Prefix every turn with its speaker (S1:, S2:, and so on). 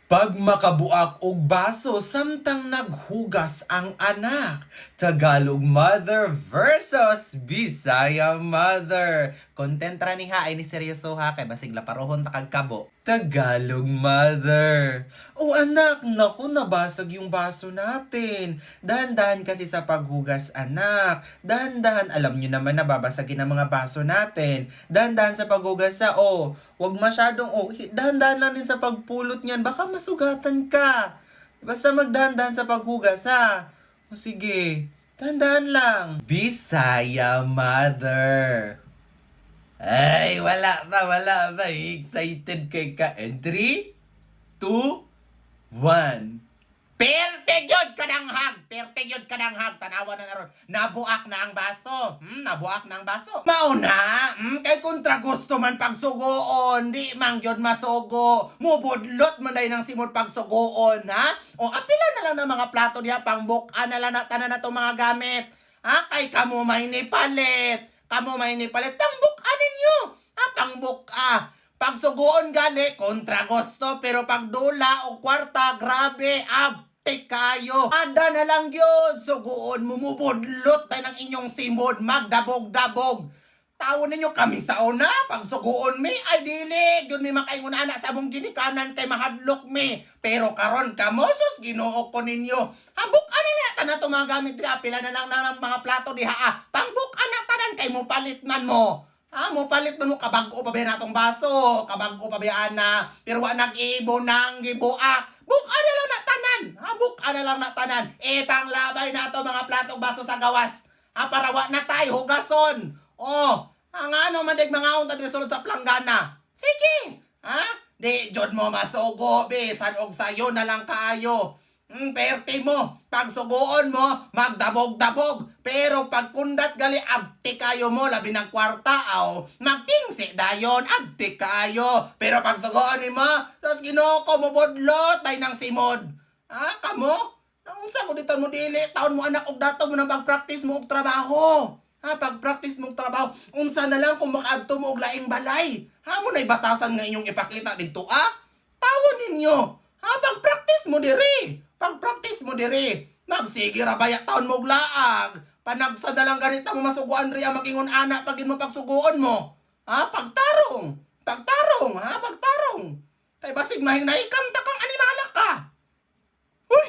S1: Pag makabuak og baso samtang naghugas ang anak. Tagalog mother versus Bisaya mother. Content ra ni ha ay ni seryoso ha kay basig laparohon ta kag kabo. Tagalog mother. O anak, naku nabasag yung baso natin. Dahan-dahan kasi sa paghugas anak. Dahan-dahan, alam nyo naman na babasagin ang mga baso natin. Dahan-dahan sa paghugas sa wag masyadong, dahan-dahan lang din sa pagpulot niyan. Baka masugatan ka. Basta magdahan-dahan sa paghugas, ha? O sige, dahan-dahan lang. Bisaya mother. Ay, wala pa. Excited kay ka. And 3, 2, 1. Perte yun kanang hag. Tanawa na naron. Nabuak na ang baso. Nabuak na ang baso. Mauna, kay kontra gusto man pagsugoon. Di mang yun masugo. Mubudlot man day ng simod pagsugoon, ha? O, apila na lang ng mga plato niya. Pangbuka na lang na tanan na itong mga gamit. Ha? Kay kamo may nipalit. Pangbuka ninyo. Ha? Pangbuka. Pagsugoon gali, kontra gusto. Pero pagdula o kwarta, grabe, abtik kayo. Ada na lang yun. Sugoon, mumubudlot tayo ng inyong simod. Magdabog-dabog. Tawon ninyo kami sa una. Pagsugoon mi, ay dili. Yun mi makaingon anak sa mong ginikanan kay mahadlok mi. Pero karon kamo, sus, ginoo ko ninyo. Habuk ana na tanan to mga gamit diri. Pila na lang ng mga plato diha. Pangbuk ana tanan kay mo palit man mo. Mo palit mo kabag-o pa ba natong baso? Kabag-o pa ba na? Pero wa nag-ibo nang gibuak. Buka na lang na tanan. Buka na lang na tanan. Panglabay na to mga platong baso sa gawas. Para wa na tayo hugason. Ang ano mandig mga unta diri sulod sa planggana. Sige. Di jud mo masugo bisan og sayo na lang kaayo. Perte mo, pag sugoon mo, magdabog-dabog. Pero pag kundat gali, abti kayo mo, labi ng kwarta, magtingsi dayon, abti kayo. Pero pag sugoon mo, sos ginoo ko mo bodlot, tay ng simod. Kamo? Naunsa ko dito mo dili, taon mo anak og dato mo na pag-practice mo og trabaho. Pag-practice mong trabaho, unsa na lang kung makaadto mo og laing balay. Mo na ibatasan nga inyong ipakita dito, Tawon ninyo. Pag-practice mo diri. Pag-practice mo diri, magsige ra baya taon mo laag. Panagsa dalang ganita mo masuguan riya magingon anak pagin mo pagsuguon mo. Pagtarong. Pagtarong. Kay basig mahinahikan ta kang animala ka. Uy.